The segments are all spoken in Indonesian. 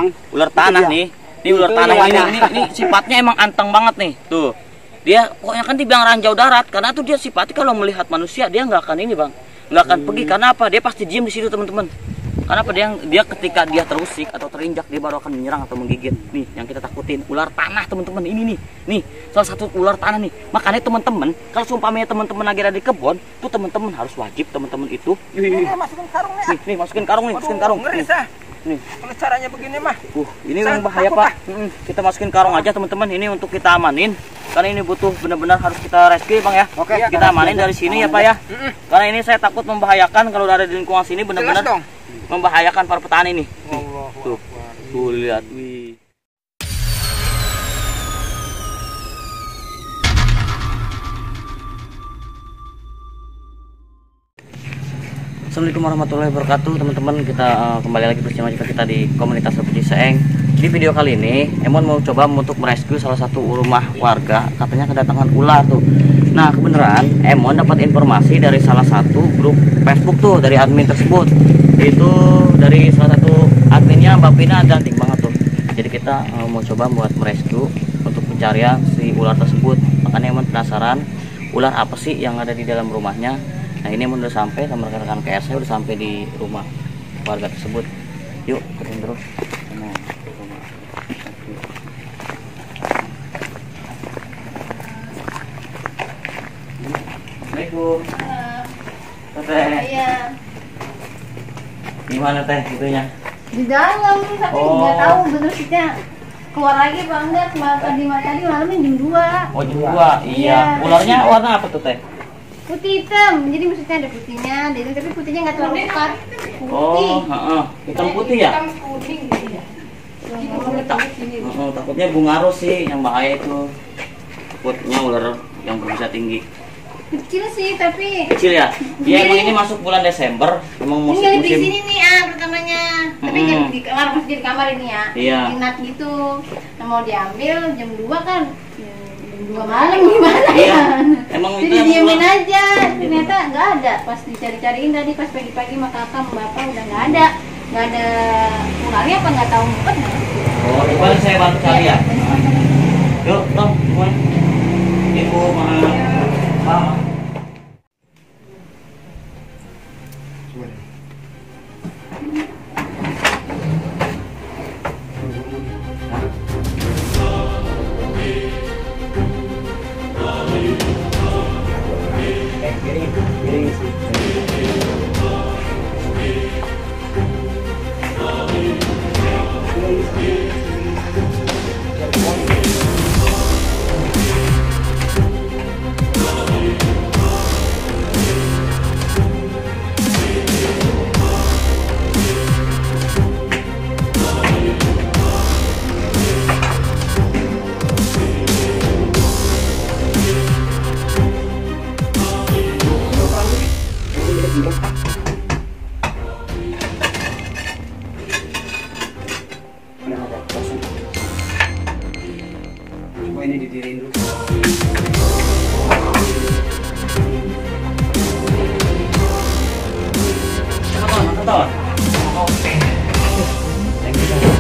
Bang. Ular tanah nih. Ini ular tanah ini sifatnya emang anteng banget nih. Tuh. Dia pokoknya kan dibilang ranjau darat karena tuh dia sifatnya kalau melihat manusia dia nggak akan ini, Bang. Nggak akan pergi. Karena apa? Dia pasti diam di situ, teman-teman. Karena apa? Dia ketika dia terusik atau terinjak dia baru akan menyerang atau menggigit. Nih yang kita takutin ular tanah, teman-teman. Ini nih salah satu ular tanah nih. Makanya teman-teman kalau seumpamanya teman-teman lagi ada di kebun tuh teman-teman harus wajib teman-teman itu Masukin karung nih. nih masukin karung nih. Masukin karung Ngeri sah. nih. Kalau caranya begini mah. Ini memang bahaya, Pak. Kita masukin karung aja, teman-teman. Ini untuk kita amanin. Karena ini butuh benar-benar harus kita rescue, Bang ya. Oke. Kita amanin dari sini ya, Pak ya. Karena ini saya takut membahayakan kalau ada di lingkungan sini benar-benar membahayakan para petani nih. Tuh lihat, wih. Assalamualaikum warahmatullahi wabarakatuh, teman-teman. Kita kembali lagi bersama kita di komunitas Sobat Ciseeng. Di video kali ini Emon mau coba untuk merescue salah satu rumah warga, katanya kedatangan ular tuh. Nah kebenaran Emon dapat informasi dari salah satu grup Facebook tuh, dari admin tersebut. Itu dari salah satu adminnya Mbak Pina, cantik banget tuh. Jadi kita mau coba buat merescue untuk pencarian si ular tersebut. Makanya Emon penasaran ular apa sih yang ada di dalam rumahnya. Nah ini udah sampai sama rekan-rekan KR saya, udah sampai di rumah warga tersebut. Yuk ikutin terus. Assalamualaikum. Teh. Iya. Gimana teh itunya? Di dalam tapi nggak tahu bener sihnya keluar lagi apa enggak. Tadi malamnya jam 2. Oh jam 2. Iya. Ularnya warna apa tuh teh? Putih hitam, jadi maksudnya ada putihnya, tapi putihnya nggak terlalu pekat. Putih. Oh, hitam putih ya? Hitam kuning gitu ya. Takutnya bungaros sih yang bahaya itu. Takutnya ular yang berbisa tinggi. Kecil sih tapi. Kecil ya? Iya emang ini masuk bulan Desember, emang Ini musim. di sini nih pertamanya. Tapi jangan di kamar, masih di kamar ini ya. Iya. Inat gitu. Nah, mau diambil jam 2 kan. Jam 2 malam gimana ya? Emang itu jadi diemin aja, ternyata nggak ada. Pas dicari-cariin tadi pas pagi-pagi sama kakak sama bapak udah nggak ada ularnya apa nggak tahu mumpet. Oh, coba saya bantu cari ya. Yuk, Tom, semuanya. Ibu, maaf. Coba ini didiriin dulu. Mantap. Oke. Thank you.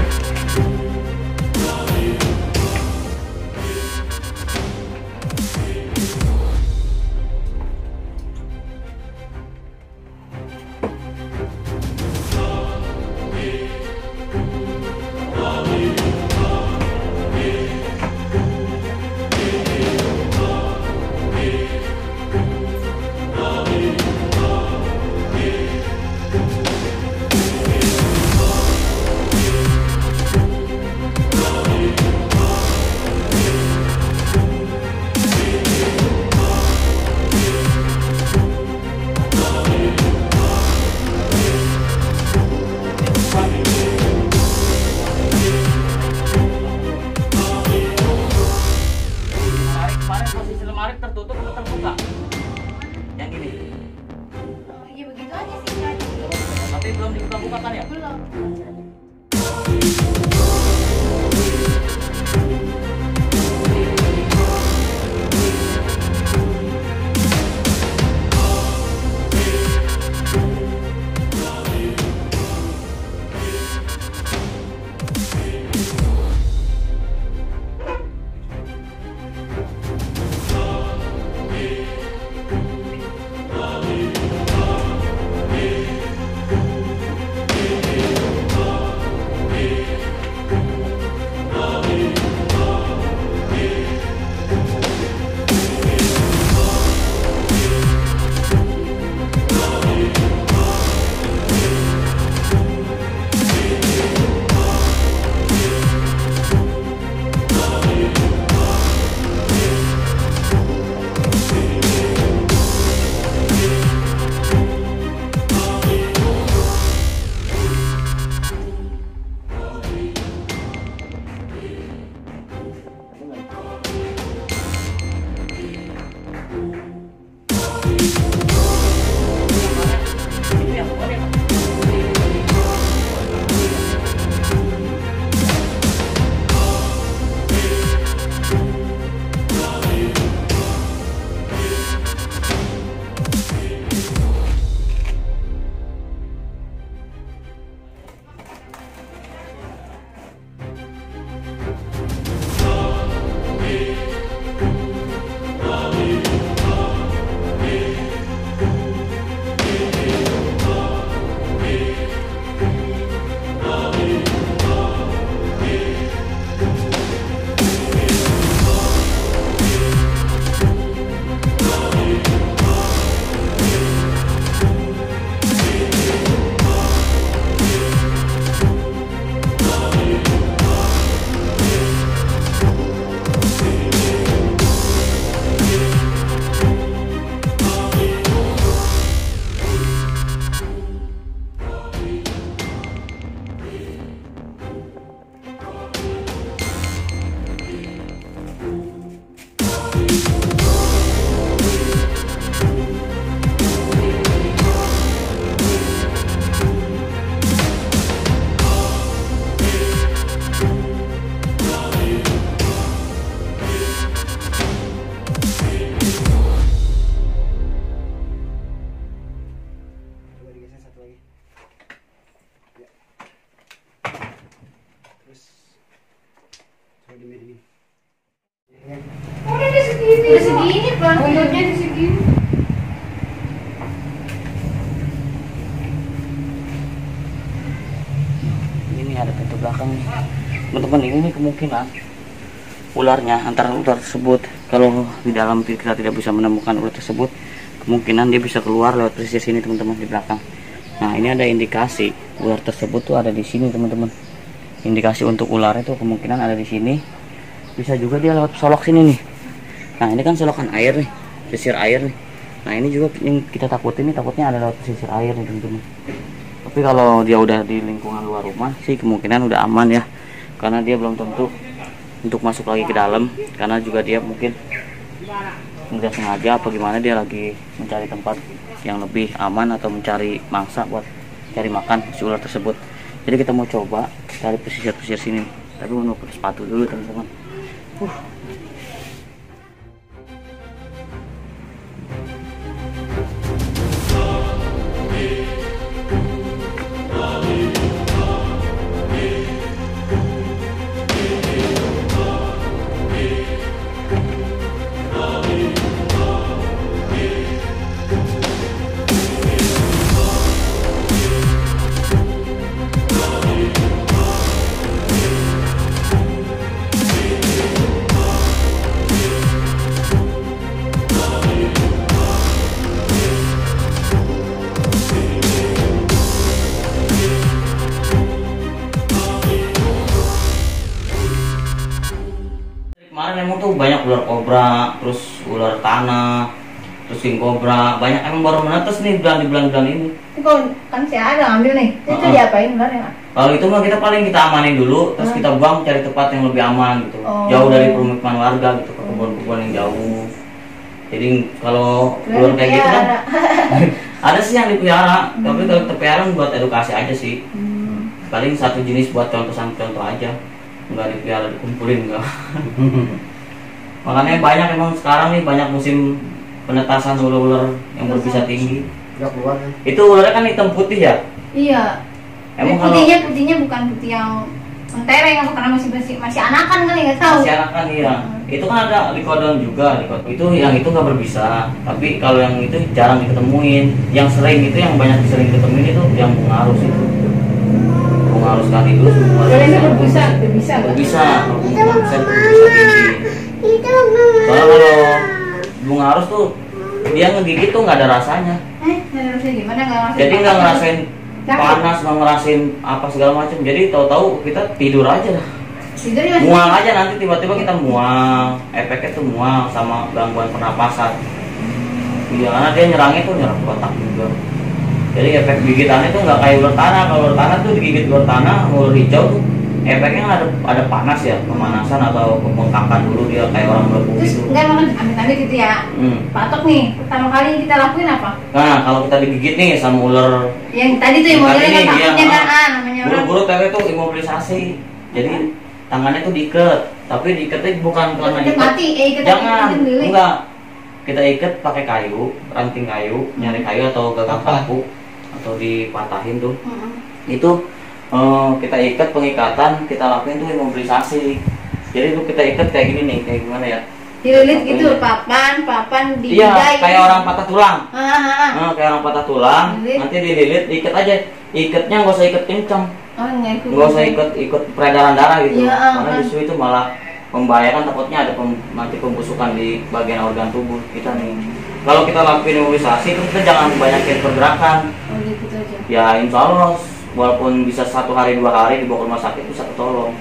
Udah segini, Bang. Buntutnya di segini. Ini ada pintu belakang nih. Teman-teman, ini kemungkinan ularnya antara ular tersebut, kalau di dalam kita tidak bisa menemukan ular tersebut, kemungkinan dia bisa keluar lewat pesisir sini teman-teman, di belakang. Nah, ini ada indikasi ular tersebut tuh ada di sini teman-teman. Indikasi untuk ular itu kemungkinan ada di sini. Bisa juga dia lewat solok sini nih. Nah, ini kan solokan air nih, pesisir air nih. Nah, ini juga yang kita takutin nih, takutnya ada lewat pesisir air nih teman-teman. Tapi kalau dia udah di lingkungan luar rumah sih kemungkinan udah aman ya, karena dia belum tentu untuk masuk lagi ke dalam, karena juga dia mungkin nggak sengaja apa gimana, dia lagi mencari tempat yang lebih aman atau mencari mangsa buat cari makan si ular tersebut. Jadi kita mau coba cari pesisir-pesisir sini, tapi mau pakai sepatu dulu teman-teman. Kemarin emang tuh banyak ular kobra, terus ular tanah, terus king kobra, banyak. Emang baru menetes nih bulan ini. Itu kan si ada ambil nih. Itu diapain ularnya? Kalau itu mah kita paling kita amanin dulu, terus kita buang cari tempat yang lebih aman gitu, jauh dari permukiman warga gitu, ke kebun-kebun yang jauh. Jadi kalau ular kayak gitu kan ada sih yang dipelihara, tapi kalau terpelihara buat edukasi aja sih. Paling satu jenis buat contoh aja. Enggak dipelihara, dikumpulin enggak. Makanya banyak emang sekarang nih, banyak musim penetasan ular-ular yang berbisa tinggi. Itu ularnya kan hitam putih ya? Iya. Emang putihnya bukan putih yang mentereng, karena masih anakan kali, nggak tahu. Masih anakan, iya. Itu kan ada likodon juga, itu yang itu nggak berbisa. Tapi kalau yang itu jarang diketemuin. Yang sering itu, yang banyak sering diketemuin itu yang bunga arus itu. Harus sekaligus berbisa tinggi. Soalnya kalau bunga arus tuh dia ngegigit tuh nggak ada rasanya. Nggak ada rasanya gimana? Jadi nggak ngerasain panas, nggak ngerasain apa segala macam. Jadi tahu-tahu kita tidur aja lah. Mual aja, nanti tiba-tiba kita mual. Efeknya tuh mual sama gangguan pernapasan. Iya, karena dia nyerangnya tuh nyerang otak juga. Jadi efek gigitannya tuh nggak kayak ular tanah. Kalau ular tanah tuh digigit ular tanah, ular hijau tuh efeknya ada panas ya, pemanasan atau pembengkakan dulu, dia kayak orang melepuh gitu. Terus enggak makan amit-amit gitu ya. Patok nih, pertama kali kita lakuin apa? Nah, kalau kita digigit nih sama ular yang tadi tuh yang modelnya kan takutnya kan namanya orang. Buru-buru tadi tuh imobilisasi. Jadi tangannya tuh diikat, tapi diikatnya bukan karena mati, jangan, enggak. Kita ikat pakai kayu, ranting kayu, nyari kayu atau gagang paku, atau dipatahin tuh. Itu kita ikat, pengikatan kita lakuin tuh imobilisasi. Jadi itu kita ikat kayak gini nih, kayak gimana ya? Dililit gitu, papan di iya, kayak orang patah tulang. Kayak orang patah tulang, nanti dililit, diikat aja. Ikatnya nggak usah ikat kencang, nggak usah ikut peredaran darah gitu. Karena justru itu malah membahayakan, takutnya ada nanti pembusukan di bagian organ tubuh kita nih. Kalau kita lakuin imobilisasi, terus kita jangan banyakin pergerakan. Gitu aja. Ya insya Allah, walaupun bisa 1 hari 2 hari dibawa ke rumah sakit bisa ketolong.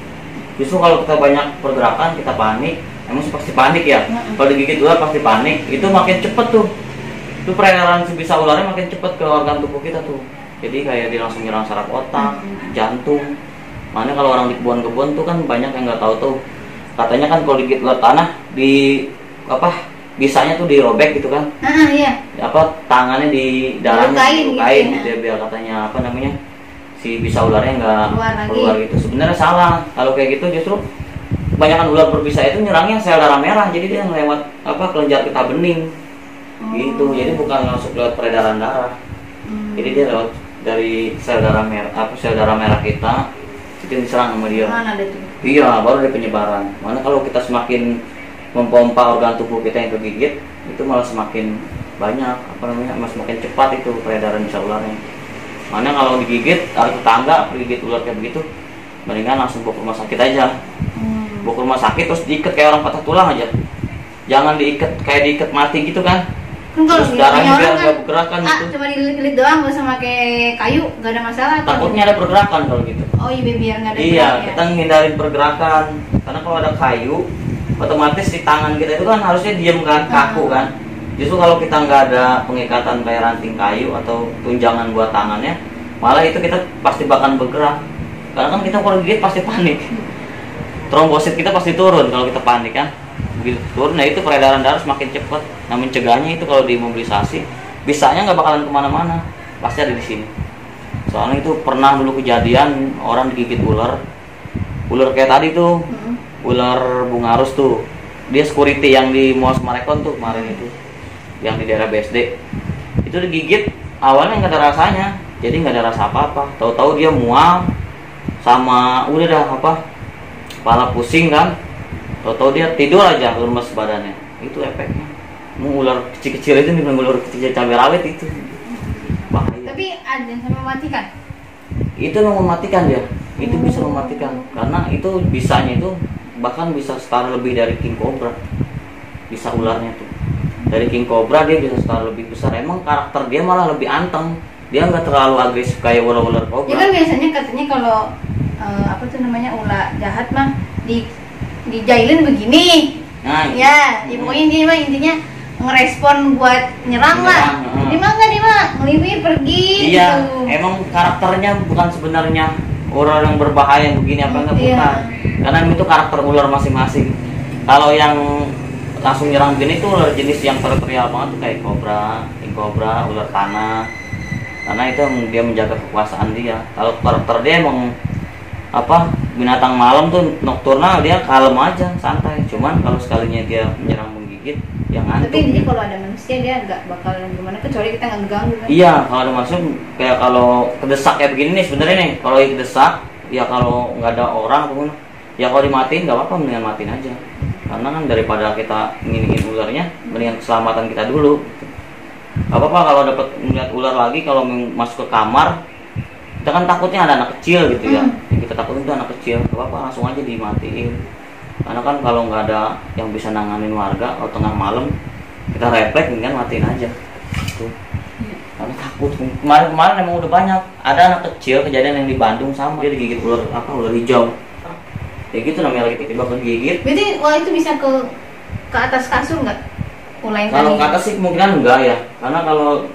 Justru kalau kita banyak pergerakan, kita panik, emang pasti panik ya. Kalau digigit ular pasti panik, itu makin cepet tuh. Itu peredaran sebisa ularnya makin cepet ke organ tubuh kita tuh. Jadi kayak dia langsung nyerang saraf otak, jantung. Makanya kalau orang di kebun-kebun tuh kan banyak yang nggak tahu tuh. Katanya kan kalau digigit ular tanah bisanya tuh dirobek gitu kan. Iya. Tangannya di darahnya dilukain gitu ya, biar katanya si bisa ularnya nggak keluar gitu. Sebenarnya salah. Kalau kayak gitu justru kebanyakan ular berbisa itu nyerangnya sel darah merah, jadi dia ngelewat kelenjar getah bening. Gitu. Jadi bukan langsung lewat peredaran darah. Jadi dia lewat dari sel darah merah kita, itu ikutin diserang sama dia. Mana ada tuh? Iya, baru ada penyebaran. Mana kalau kita semakin mempompa organ tubuh kita yang kegigit, itu malah semakin banyak, semakin cepat itu peredaran bisa ularnya. Mana kalau digigit, ada tetangga digigit ular kayak begitu, mendingan langsung bawa ke rumah sakit aja. Bawa ke rumah sakit terus diikat kayak orang patah tulang aja. Jangan diikat kayak diikat mati gitu kan. Kalau Terus darahnya biar kan, nggak bergerak kan gitu. cuma dililit doang, nggak usah pakai kayu, nggak ada masalah. Takutnya ada pergerakan kalau gitu. Oh iya, biar nggak ada. Iya, gerak, kita ngindarin pergerakan. Karena kalau ada kayu, otomatis di tangan kita itu kan harusnya diem kan, kaku kan. Justru kalau kita nggak ada pengikatan kayak ranting kayu atau tunjangan buat tangannya, malah itu kita pasti bakal bergerak. Karena kan kita kalau gigit pasti panik. Trombosit kita pasti turun kalau kita panik kan. Begitu turun, nah itu peredaran darah semakin cepat. Nah mencegahnya itu kalau dimobilisasi, bisanya nggak bakalan kemana-mana, pasti ada di sini. Soalnya itu pernah dulu kejadian orang digigit ular kayak tadi tuh, ular bungarus tuh. Dia security yang di Mall Marekon tuh kemarin itu, yang di daerah BSD. Itu digigit, awalnya nggak ada rasanya, jadi nggak ada rasa apa-apa. Tahu-tahu dia mual, sama udah dah kepala pusing kan. Tahu-tahu dia tidur aja, lemes badannya. Itu efeknya. Ular kecil-kecil itu nih, ular kecil cabai rawit itu. Bahaya. Tapi ada yang sampai mematikan. Itu yang mematikan dia. Itu bisa mematikan. Karena itu bisanya itu bahkan bisa setara lebih dari king cobra. Bisa ularnya tuh. Dari king cobra dia bisa setara lebih besar. Emang karakter dia malah lebih anteng. Dia nggak terlalu agresif kayak ular-ular Ya cobra. kan biasanya katanya kalau apa tuh namanya ular jahat mah dijailin begini. Nah, Ya, pokoknya intinya ngerespon buat nyerang lah. Jadi mah enggak, dia mah ngelipir pergi iya, gitu. emang karakternya bukan sebenarnya ular yang berbahaya begini apa enggak, Iya. bukan. Karena itu karakter ular masing-masing. Kalau yang langsung nyerang begini itu ular jenis yang teritorial banget tuh kayak kobra, king cobra, ular tanah. Karena itu yang dia menjaga kekuasaan dia. Kalau karakter dia emang binatang malam tuh nokturnal, dia kalem aja, santai. Cuman kalau sekalinya dia menyerang menggigit, yang ngantuk. Tapi intinya kalau ada manusia dia nggak bakal gimana, kecuali kita nggak ganggu kan. Iya, kalau ada masuk kayak kalau kedesak kayak begini nih sebenarnya nih. Kalau kedesak, ya kalau nggak ada orang pun, ya kalau dimatiin nggak apa-apa, mendingan matiin aja. Karena kan daripada kita nginiin ularnya, mendingan keselamatan kita dulu. Gak apa-apa kalau dapat melihat ular lagi, kalau masuk ke kamar, kita kan takutnya ada anak kecil gitu ya. Yang kita takutin itu anak kecil, gak apa-apa langsung aja dimatiin. Karena kan kalau nggak ada yang bisa nanganin warga atau tengah malam, kita refleks mendingan matiin aja. Gitu. Karena takut. Kemarin emang udah banyak. Ada anak kecil kejadian yang di Bandung sama, dia digigit ular hijau. Ya gitu namanya, lagi tiba-tiba kegigit. Berarti itu bisa ke atas kasur nggak? Mulai Kalau ke atas sih kemungkinan enggak ya. Karena kalau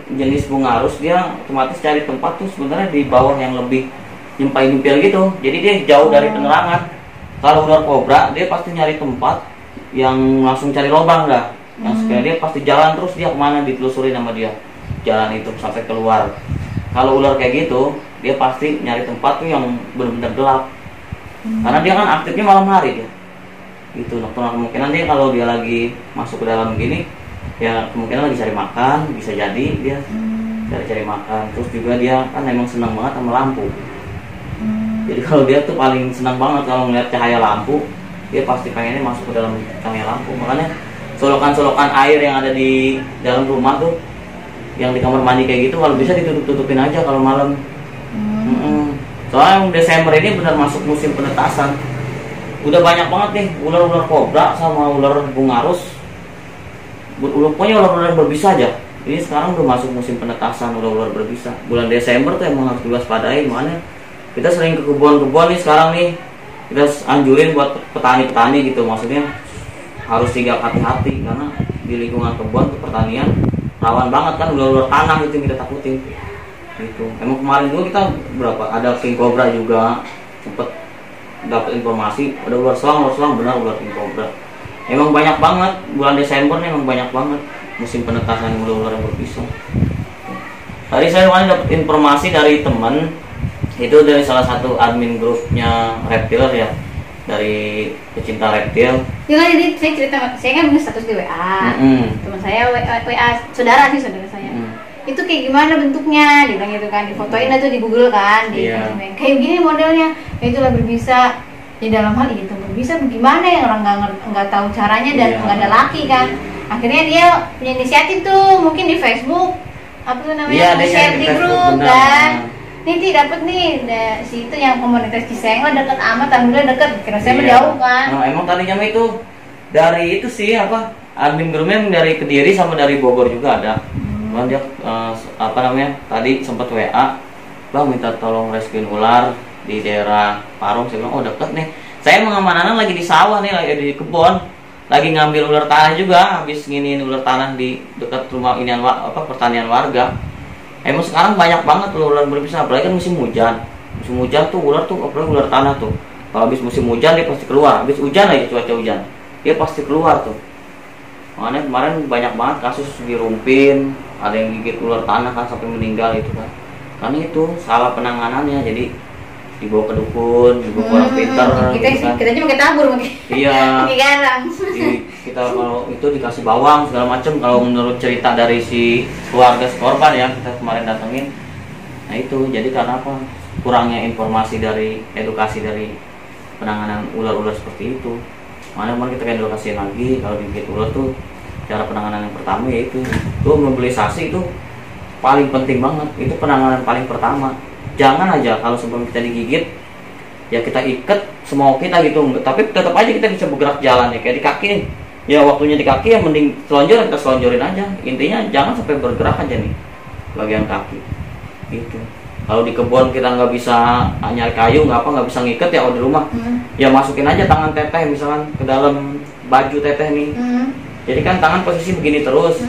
jenis bungarus dia otomatis cari tempat tuh sebenarnya di bawah yang lebih nyempil gitu. Jadi dia jauh dari penerangan. Kalau ular kobra dia pasti nyari tempat yang langsung cari lubang dah. Yang sekali dia pasti jalan terus, dia kemana ditelusuri sama dia. Jalan itu sampai keluar. Kalau ular kayak gitu, dia pasti nyari tempat tuh yang benar-benar gelap. Karena dia kan aktifnya malam hari dia. Gitu, kemungkinan dia kalau dia lagi masuk ke dalam gini, ya kemungkinan lagi cari makan, bisa jadi dia cari makan. Terus juga dia kan emang senang banget sama lampu. Jadi kalau dia tuh paling senang banget kalau ngeliat cahaya lampu, dia pasti pengennya masuk ke dalam cahaya lampu. Makanya solokan-solokan air yang ada di dalam rumah tuh, yang di kamar mandi kayak gitu, kalau bisa ditutup-tutupin aja kalau malam. Soalnya Desember ini benar masuk musim penetasan. Udah banyak banget nih ular-ular kobra sama ular bungarus. Pokoknya ular-ular yang berbisa aja. Ini sekarang udah masuk musim penetasan ular-ular berbisa. Bulan Desember tuh emang harus diwaspadain. Makanya kita sering ke kebun-kebun nih sekarang nih. Kita anjurin buat petani-petani gitu. Maksudnya harus sigap hati-hati karena di lingkungan kebun tuh pertanian rawan banget kan ular-ular tanah itu yang kita takutin. Gitu. Emang kemarin juga kita ada king cobra juga sempet dapat informasi ada ular selang benar ular king cobra. Emang banyak banget bulan Desember nih, emang banyak banget musim penetasan ular-ular yang berbisa. Tadi saya dapat informasi dari teman itu dari salah satu admin grupnya reptiler ya, dari pecinta reptil. Ya kan, jadi saya cerita, saya kan punya status di WA. Teman saya WA saudara saya. itu kayak gimana bentuknya, dia bilang gitu kan, difotoin aja di Google kan, kayak gini modelnya, itulah berbisa. Di dalam hal itu berbisa gimana ya, orang nggak tahu caranya dan nggak ada laki kan. Akhirnya dia punya inisiatif tuh, mungkin di Facebook apa tuh namanya, share di grup kan. Nih dapat nih si itu yang komunitas Ciseeng lah, dekat amat, alhamdulillah dekat, kira saya jauh kan. Nah, emang tadinya itu dari itu sih apa, admin grupnya dari Kediri sama dari Bogor juga ada. Cuman dia apa namanya, tadi sempat WA, Bang minta tolong rescuein ular di daerah Parung. Saya bilang, oh deket nih, saya mengamananan lagi di sawah nih, lagi di kebun, lagi ngambil ular tanah juga, habis nginiin ular tanah di dekat rumah ini apa pertanian warga. Emang sekarang banyak banget ular berbisa, apalagi kan musim hujan. Musim hujan tuh ular tuh, apalagi ular tanah tuh, kalau habis musim hujan dia pasti keluar, habis hujan aja cuaca hujan dia pasti keluar tuh. Makanya kemarin banyak banget kasus di Rumpin, ada yang gigit ular tanah kan sampai meninggal itu kan, karena itu salah penanganannya. Jadi dibawa ke dukun, dibawa ke orang pintar. Kita aja pakai tabur mungkin. Iya. Pakai garam. Kita kalau itu dikasih bawang segala macam. Kalau menurut cerita dari si keluarga korban ya, kita kemarin datengin. Nah itu jadi karena apa? Kurangnya informasi dari edukasi dari penanganan ular-ular seperti itu. Mana kita edukasi lagi kalau digigit ular tuh cara penanganan yang pertama yaitu mobilisasi, itu paling penting banget. Itu penanganan paling pertama. Jangan aja kalau sebelum kita digigit ya kita ikat semau kita gitu, tapi tetap aja kita bisa bergerak jalan ya, kayak di kaki nih. Ya waktunya di kaki ya mending selonjor, kita selonjorin aja. Intinya jangan sampai bergerak aja nih bagian kaki gitu. Kalau di kebun kita nggak bisa nyari kayu, nggak bisa ngikat ya, di rumah ya masukin aja tangan teteh misalkan ke dalam baju teteh nih. Jadi kan tangan posisi begini terus,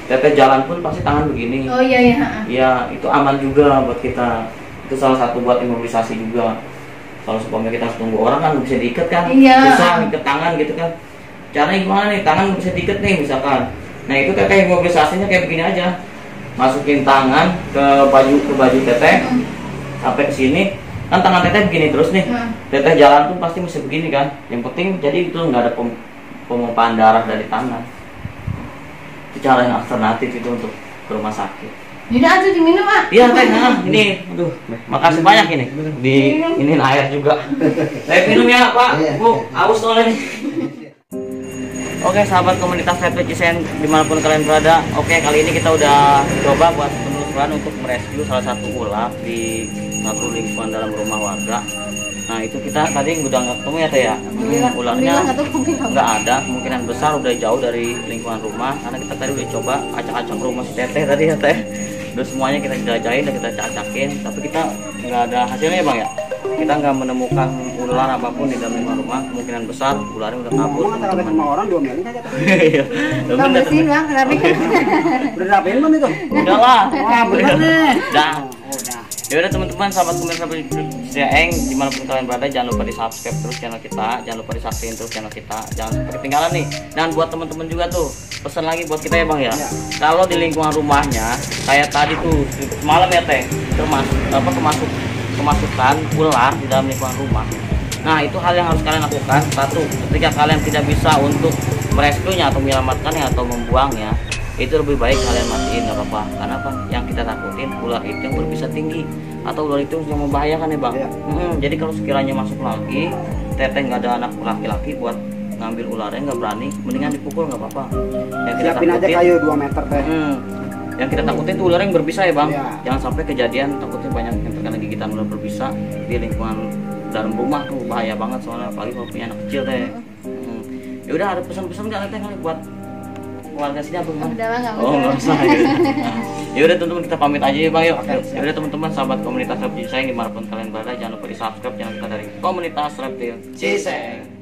teteh jalan pun pasti tangan begini. Oh iya. Ya itu aman juga buat kita. Itu salah satu buat imobilisasi juga. Kalau supaya kita harus tunggu orang kan bisa diikat kan, susah ikat tangan gitu kan. Caranya gimana nih, tangan bisa diikat nih misalkan. Nah itu kayak imobilisasinya kayak begini aja, masukin tangan ke baju teteh sampai ke sini kan, tangan teteh begini terus nih. Teteh jalan pun pasti bisa begini kan. Yang penting jadi itu nggak ada pemompaan darah dari tangan. Itu cara yang alternatif itu untuk ke rumah sakit. Yaudah aja diminum ah. Iya teh, ini, aduh, makasih banyak ini. Ini air juga. Saya minum ya Pak, Bu, haus soalnya nih. Oke sahabat komunitas Reptil Ciseeng dimanapun kalian berada. Oke kali ini kita udah coba buat penelusuran untuk merescue salah satu ular di satu lingkungan dalam rumah warga. Nah itu kita tadi udah nggak ketemu ya teh ya. Ularnya nggak ada, kemungkinan besar udah jauh dari lingkungan rumah, karena kita tadi udah coba acak-acak rumah si teteh tadi ya teh. Udah semuanya kita jelajahin dan kita cacakin, tapi kita nggak ada hasilnya Bang ya. Kita nggak menemukan ular apapun di dalam rumah. Kemungkinan besar ularnya udah kabur. Kalau sama orang diomelin aja. Iya. Udah bersihin Bang, rapikan. Udah rapiin belum itu? Udah lah. Wah bener nih. Udah. Udah. Ya udah teman-teman, sahabat komunitas Ciseeng dimanapun kalian berada, jangan lupa di subscribe terus channel kita, jangan lupa disaksikan terus channel kita, jangan sampai ketinggalan nih. Dan buat teman-teman juga tuh, pesan lagi buat kita ya Bang ya. Kalau di lingkungan rumahnya kayak tadi tuh semalam ya teh, kemasukan ular di dalam lingkungan rumah. Nah itu hal yang harus kalian lakukan. Satu, ketika kalian tidak bisa untuk merescuenya atau menyelamatkannya atau membuangnya, itu lebih baik kalian matiin, nggak apa-apa. Karena apa? Yang kita takutin ular itu yang berbisa tinggi atau ular itu yang membahayakan ya Bang. Jadi kalau sekiranya masuk lagi, teteh nggak ada anak laki-laki buat ngambil ularnya, nggak berani, mendingan dipukul nggak apa-apa. Yang kita siapin takutin, aja kayu 2 meter teh. Yang kita takutin itu ular yang berbisa ya Bang. Jangan sampai kejadian takutnya banyak yang terkena gigitan ular berbisa di lingkungan dalam rumah tuh, bahaya banget soalnya, apalagi kalau punya anak kecil teh. Ya udah, ada pesan-pesan nggak teh buat warga sini apa Bang? Udah lah, nggak usah. Ya udah teman-teman, kita pamit aja ya Bang yuk. Ya udah teman-teman, sahabat komunitas Reptil Ciseeng dimanapun kalian berada, jangan lupa di subscribe channel kita dari komunitas Reptil Ciseeng.